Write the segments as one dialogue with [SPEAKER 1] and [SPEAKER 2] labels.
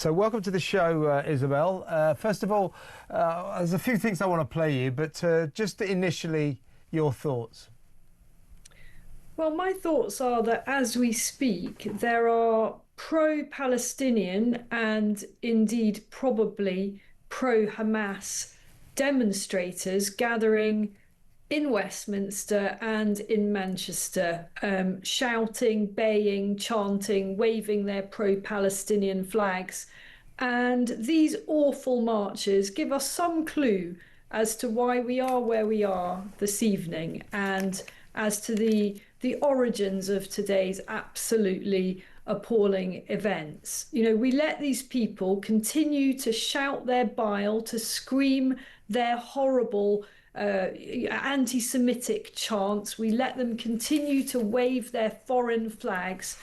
[SPEAKER 1] So welcome to the show, Isabel. First of all, there's a few things I want to play you, but just initially, your thoughts.
[SPEAKER 2] Well, my thoughts are that as we speak, there are pro-Palestinian and indeed probably pro-Hamas demonstrators gathering in Westminster and in Manchester, shouting, baying, chanting, waving their pro-Palestinian flags. And these awful marches give us some clue as to why we are where we are this evening, and as to the origins of today's absolutely appalling events. You know, we let these people continue to shout their bile, to scream their horrible anti-Semitic chants. We let them continue to wave their foreign flags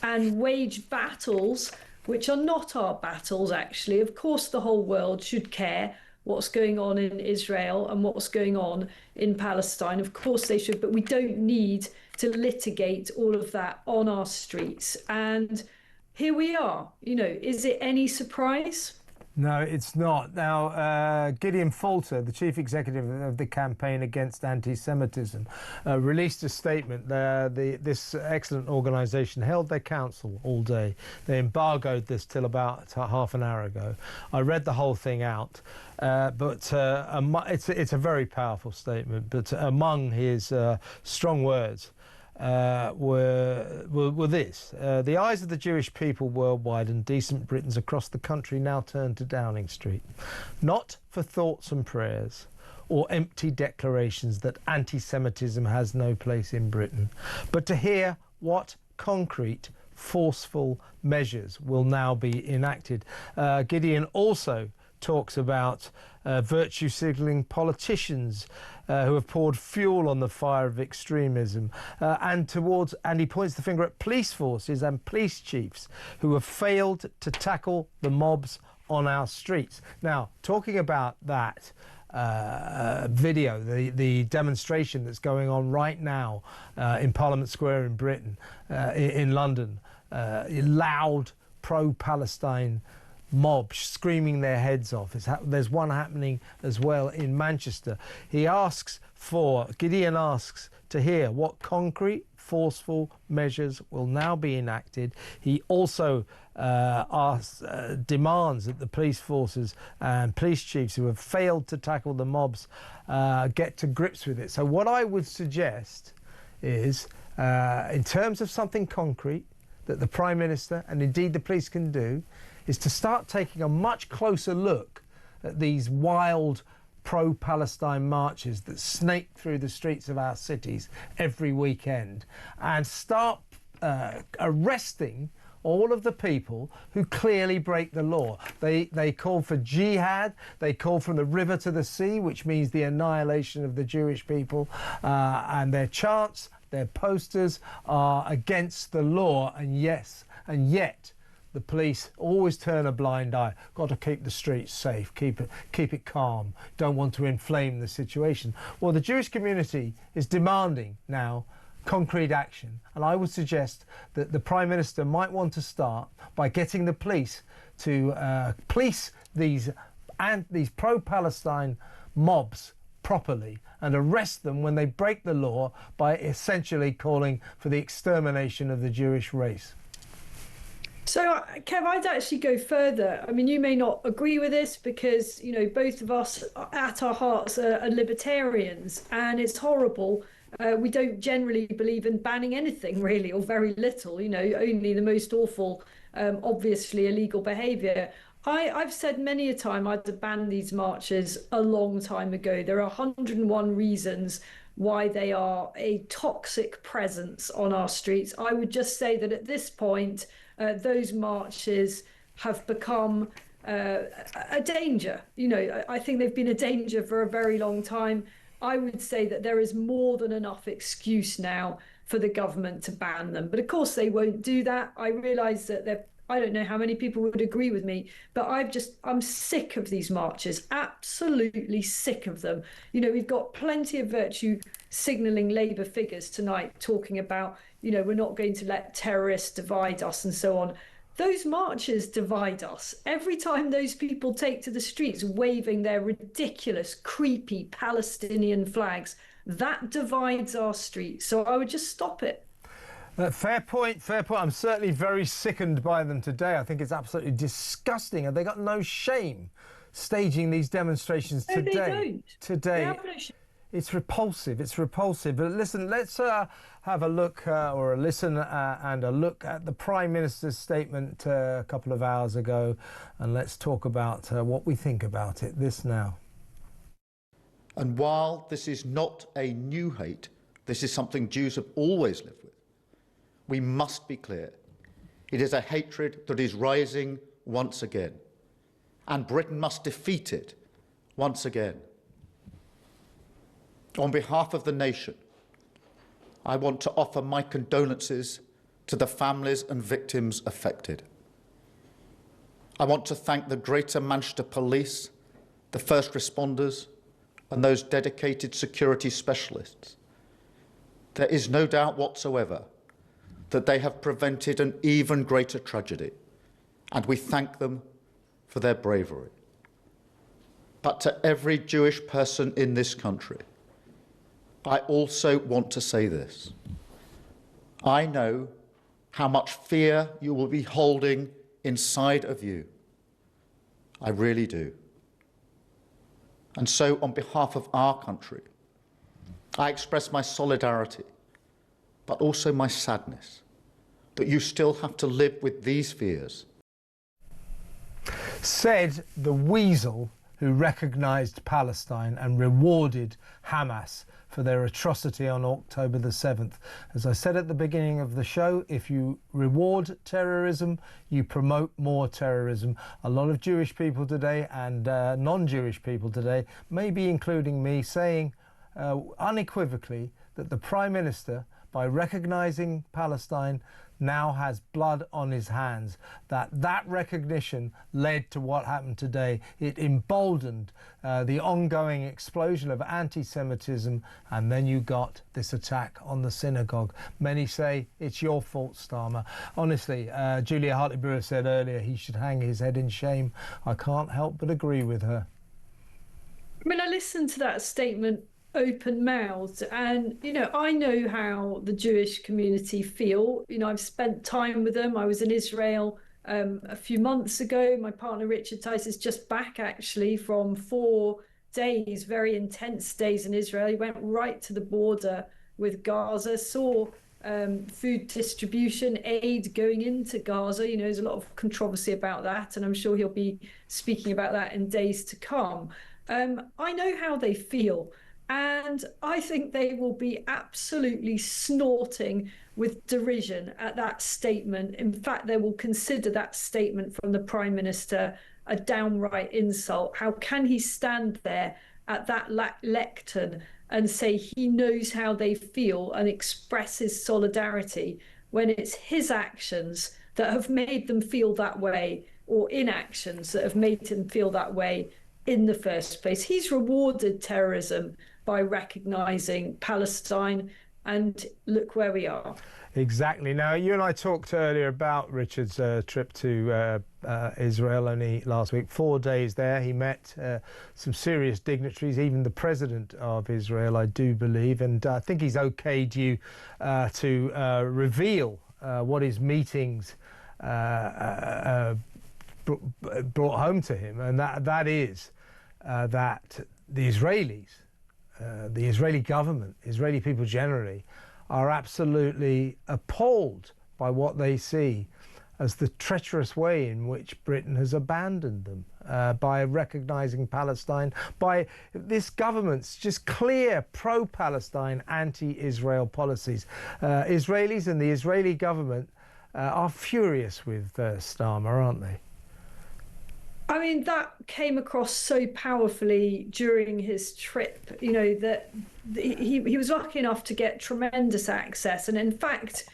[SPEAKER 2] and wage battles which are not our battles, actually. Of course, the whole world should care what's going on in Israel and what's going on in Palestine. Of course they should, but we don't need to litigate all of that on our streets. And here we are. You know, is it any surprise?
[SPEAKER 1] No, it's not. Now, Gideon Falter, the chief executive of the campaign against anti-Semitism, released a statement. This excellent organisation held their council all day. They embargoed this till about half an hour ago. I read the whole thing out, but it's a very powerful statement. But among his strong words were this. The eyes of the Jewish people worldwide and decent Britons across the country now turn to Downing Street, not for thoughts and prayers or empty declarations that anti-Semitism has no place in Britain, but to hear what concrete, forceful measures will now be enacted. Gideon also talks about virtue signalling politicians who have poured fuel on the fire of extremism, and he points the finger at police forces and police chiefs who have failed to tackle the mobs on our streets. Now, talking about that video, the demonstration that's going on right now in Parliament Square in Britain, in London, loud pro-Palestine mobs screaming their heads off. There's one happening as well in Manchester. Gideon asks to hear what concrete, forceful measures will now be enacted. He also demands that the police forces and police chiefs who have failed to tackle the mobs get to grips with it. So what I would suggest is, in terms of something concrete that the Prime Minister and indeed the police can do, is to start taking a much closer look at these wild pro-Palestine marches that snake through the streets of our cities every weekend, and start arresting all of the people who clearly break the law. They call for jihad, they call from the river to the sea, which means the annihilation of the Jewish people, and their chants, their posters are against the law, and yet the police always turn a blind eye. Got to keep the streets safe, keep it calm, don't want to inflame the situation. Well, the Jewish community is demanding now concrete action, and I would suggest that the Prime Minister might want to start by getting the police to police these pro-Palestine mobs properly and arrest them when they break the law by essentially calling for the extermination of the Jewish race.
[SPEAKER 2] So, Kev, I'd actually go further. I mean, you may not agree with this because, you know, both of us at our hearts are libertarians, and it's horrible. We don't generally believe in banning anything, really, or very little, you know, only the most awful, obviously illegal behaviour. I've said many a time I'd have banned these marches a long time ago. There are 101 reasons why they are a toxic presence on our streets. I would just say that at this point, those marches have become a danger. You know, I think they've been a danger for a very long time. I would say that there is more than enough excuse now for the government to ban them. But of course they won't do that. I realise that I don't know how many people would agree with me, but I'm sick of these marches, absolutely sick of them. You know, we've got plenty of virtue signalling Labour figures tonight talking about, you know, we're not going to let terrorists divide us and so on. those marches divide us. Every time those people take to the streets waving their ridiculous, creepy Palestinian flags, that divides our streets. So I would just stop it.
[SPEAKER 1] Fair point, fair point. I'm certainly very sickened by them today. I think it's absolutely disgusting, and they got no shame staging these demonstrations today.
[SPEAKER 2] No, they don't.
[SPEAKER 1] Today.
[SPEAKER 2] They have no shame.
[SPEAKER 1] It's repulsive. It's repulsive. But listen, let's have a look or a listen and a look at the Prime Minister's statement a couple of hours ago, and let's talk about what we think about it. This now.
[SPEAKER 3] And while this is not a new hate, this is something Jews have always lived with. We must be clear. It is a hatred that is rising once again, and Britain must defeat it once again. On behalf of the nation, I want to offer my condolences to the families and victims affected. I want to thank the Greater Manchester Police, the first responders, and those dedicated security specialists. There is no doubt whatsoever that they have prevented an even greater tragedy, and we thank them for their bravery. But to every Jewish person in this country, I also want to say this. I know how much fear you will be holding inside of you. I really do. And so, on behalf of our country, I express my solidarity, but also my sadness that you still have to live with these fears.
[SPEAKER 1] Said the weasel who recognised Palestine and rewarded Hamas for their atrocity on October the 7th. As I said at the beginning of the show, if you reward terrorism, you promote more terrorism. A lot of Jewish people today and non-Jewish people today, maybe including me, saying unequivocally that the Prime Minister, by recognising Palestine, now has blood on his hands, that recognition led to what happened today. It emboldened the ongoing explosion of anti-Semitism, and then you got this attack on the synagogue. Many say it's your fault, Starmer. Honestly, Julia Hartley-Brewer said earlier he should hang his head in shame. I can't help but agree with her.
[SPEAKER 2] I mean, I listened to that statement open-mouthed, and I know how the Jewish community feel. I've spent time with them. I was in Israel a few months ago. My partner Richard Tice is just back actually from 4 days, very intense days in Israel. He went right to the border with Gaza, saw food distribution aid going into Gaza. There's a lot of controversy about that, and I'm sure he'll be speaking about that in days to come. I know how they feel. And I think they will be absolutely snorting with derision at that statement. In fact, they will consider that statement from the Prime Minister a downright insult. How can he stand there at that lectern and say he knows how they feel and express his solidarity when it's his actions that have made them feel that way, or inactions that have made him feel that way in the first place? He's rewarded terrorism by recognising Palestine, and look where we are.
[SPEAKER 1] Exactly. Now, you and I talked earlier about Richard's trip to Israel only last week. 4 days there. He met some serious dignitaries, even the president of Israel, I do believe, and I think he's okayed you to reveal what his meetings brought home to him, and that is that the Israelis, the Israeli government, Israeli people generally, are absolutely appalled by what they see as the treacherous way in which Britain has abandoned them by recognising Palestine, by this government's just clear pro-Palestine, anti-Israel policies. Israelis and the Israeli government are furious with Starmer, aren't they?
[SPEAKER 2] I mean, that came across so powerfully during his trip, that he was lucky enough to get tremendous access. And in fact,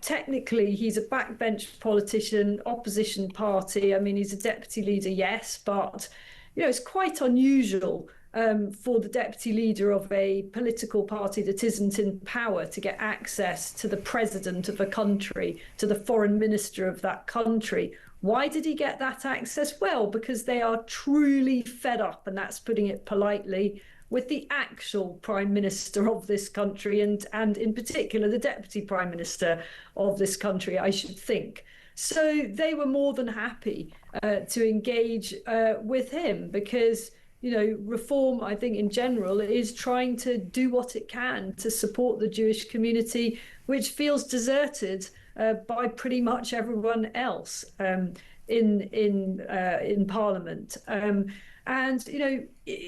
[SPEAKER 2] technically he's a backbench politician, opposition party. I mean, he's a deputy leader, yes, but, it's quite unusual for the deputy leader of a political party that isn't in power to get access to the president of a country, to the foreign minister of that country. Why did he get that access? Well, because they are truly fed up, and that's putting it politely, with the actual prime minister of this country, and in particular the deputy prime minister of this country, I should think. So they were more than happy to engage with him, because reform, I think, in general, is trying to do what it can to support the Jewish community, which feels deserted by pretty much everyone else in Parliament. And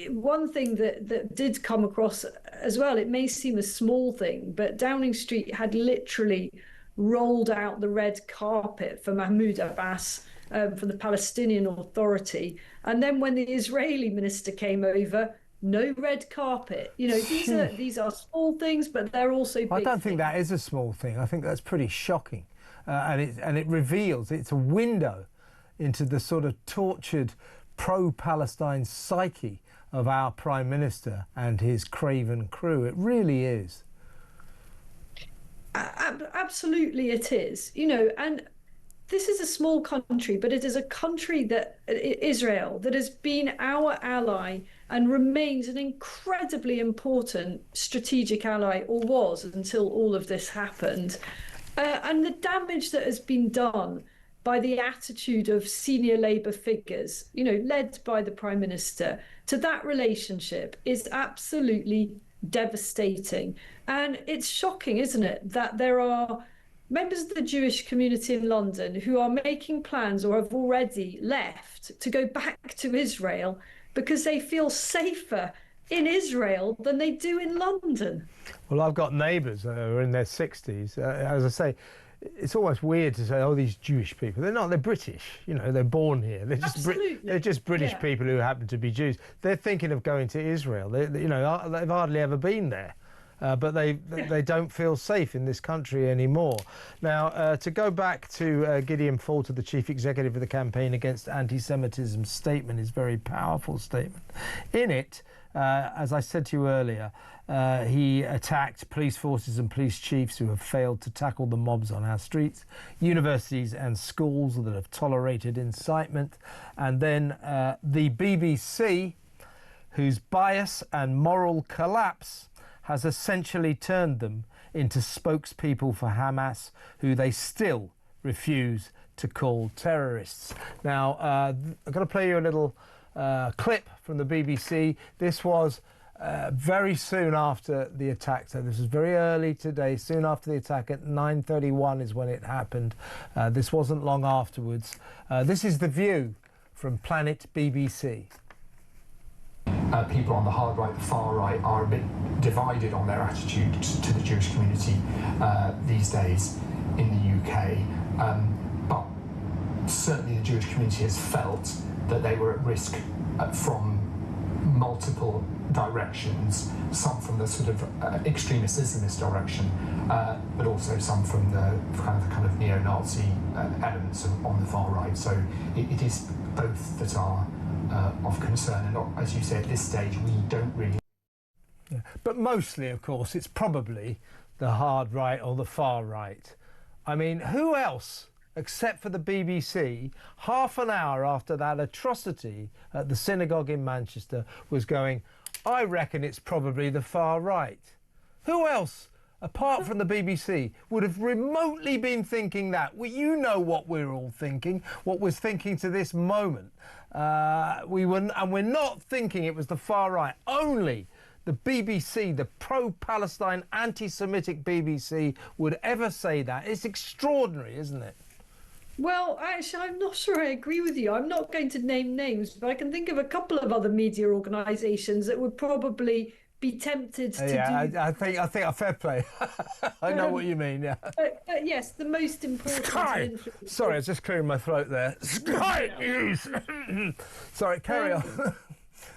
[SPEAKER 2] one thing that did come across as well, it may seem a small thing, but Downing Street had literally rolled out the red carpet for Mahmoud Abbas, for the Palestinian Authority. And then when the Israeli minister came over, no red carpet. These are small things, but they're also big.
[SPEAKER 1] I don't think
[SPEAKER 2] things.
[SPEAKER 1] that is a small thing. I think that's pretty shocking. And it reveals, it's a window into the sort of tortured pro-Palestine psyche of our Prime Minister and his craven crew. It really is.
[SPEAKER 2] Absolutely it is. And this is a small country, but it is a country Israel, that has been our ally and remains an incredibly important strategic ally, or was until all of this happened. And the damage that has been done by the attitude of senior Labour figures, led by the Prime Minister, to that relationship is absolutely devastating. And it's shocking, isn't it, that there are members of the Jewish community in London who are making plans or have already left to go back to Israel because they feel safer in Israel than they do in London.
[SPEAKER 1] Well, I've got neighbours who are in their 60s. As I say, it's almost weird to say, oh, these Jewish people. They're not, they're British. They're born here. They're just they're just British people who happen to be Jews. They're thinking of going to Israel. They've hardly ever been there. But they don't feel safe in this country anymore. Now, to go back to Gideon Falter, the chief executive of the Campaign Against Anti-Semitism statement, his very powerful statement. In it, as I said to you earlier, he attacked police forces and police chiefs who have failed to tackle the mobs on our streets, universities and schools that have tolerated incitement, and then the BBC, whose bias and moral collapse has essentially turned them into spokespeople for Hamas, who they still refuse to call terrorists. Now, I'm going to play you a little clip from the BBC. This was very soon after the attack, so this was very early today, soon after the attack at 9:31 is when it happened. This wasn't long afterwards. This is The View from Planet BBC.
[SPEAKER 4] People on the hard right, the far right, are a bit divided on their attitude to the Jewish community these days in the UK. But certainly the Jewish community has felt that they were at risk from multiple directions, some from the sort of extremist Islamist direction, but also some from the kind of neo-Nazi elements on the far right. So it is both that are of concern, and as you say, at this stage we don't really.
[SPEAKER 1] Yeah. But mostly, of course, it's probably the hard right or the far right. I mean, who else, except for the BBC, half an hour after that atrocity at the Synagogue in Manchester, was going, I reckon it's probably the far right? Who else, apart from the BBC, would have remotely been thinking that? Well, you know what we're all thinking, what we're thinking to this moment. We're not thinking it was the far right. Only the BBC, the pro-Palestine, anti-Semitic BBC, would ever say that. It's extraordinary, isn't it?
[SPEAKER 2] Well, actually, I'm not sure I agree with you. I'm not going to name names, but I can think of a couple of other media organisations that would probably be tempted to do.
[SPEAKER 1] I think a fair play. I know what you mean. Yeah.
[SPEAKER 2] But yes, the most important.
[SPEAKER 1] Sky. Sorry, I was just clearing my throat there. Sky News. Sorry, carry on.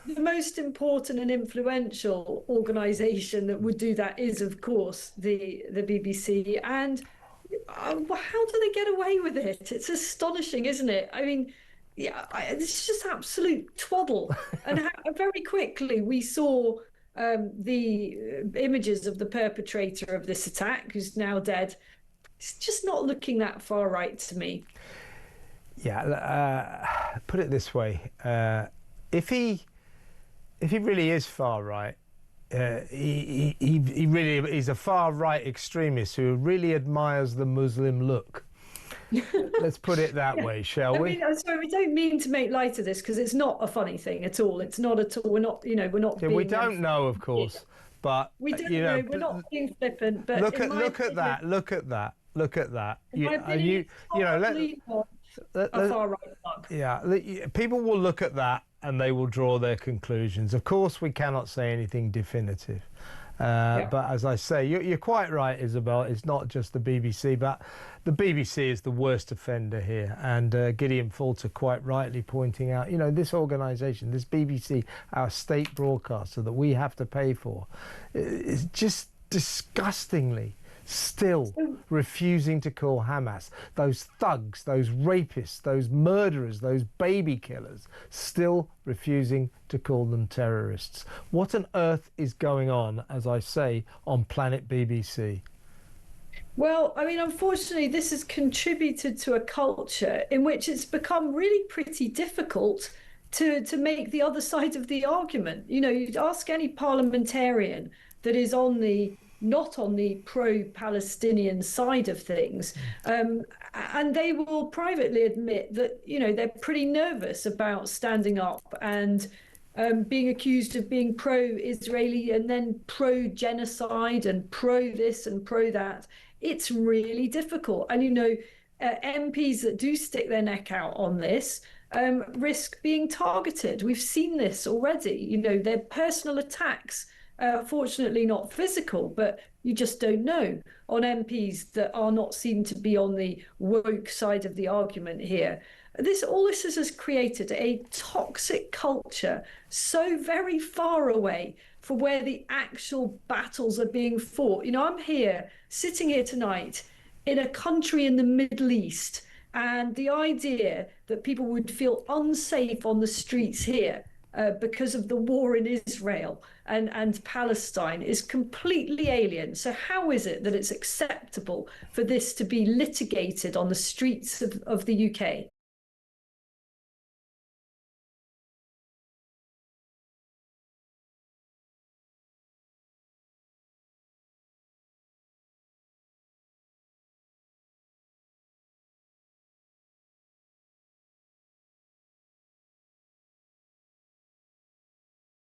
[SPEAKER 2] The most important and influential organisation that would do that is, of course, the BBC. And how do they get away with it? It's astonishing, isn't it? I mean, yeah, it's just absolute twaddle. And very quickly we saw the images of the perpetrator of this attack, who's now dead. It's just not looking that far right to me.
[SPEAKER 1] Yeah, put it this way: if he really is far right, he's a far right extremist who really admires the Muslim look. Let's put it that way, shall we?
[SPEAKER 2] I mean, I'm sorry, we don't mean to make light of this because it's not a funny thing at all. It's not at all. We're not, we're not.
[SPEAKER 1] Yeah, we don't know, of course, but
[SPEAKER 2] we don't know. We're not being flippant. But
[SPEAKER 1] look at that. Look at that. Look at that.
[SPEAKER 2] Far right bug.
[SPEAKER 1] Yeah, people will look at that and they will draw their conclusions. Of course, we cannot say anything definitive. But as I say, you're quite right, Isabel. It's not just the BBC, but the BBC is the worst offender here. And Gideon Falter quite rightly pointing out, this organisation, this BBC, our state broadcaster that we have to pay for, is just disgustingly still refusing to call Hamas, those thugs, those rapists, those murderers, those baby killers, still refusing to call them terrorists. What on earth is going on, as I say, on Planet BBC?
[SPEAKER 2] Well, I mean, unfortunately, this has contributed to a culture in which it's become really pretty difficult to make the other side of the argument. You'd ask any parliamentarian that is not on the pro-Palestinian side of things, and they will privately admit that they're pretty nervous about standing up and being accused of being pro-Israeli and then pro-genocide and pro-this and pro-that. It's really difficult, and MPs that do stick their neck out on this risk being targeted. We've seen this already. Their personal attacks. Fortunately not physical, but you just don't know, on MPs that are not seen to be on the woke side of the argument here. All this has created a toxic culture so very far away from where the actual battles are being fought. I'm sitting here tonight in a country in the Middle East, and the idea that people would feel unsafe on the streets here because of the war in Israel and Palestine is completely alien. So how is it that it's acceptable for this to be litigated on the streets of the UK?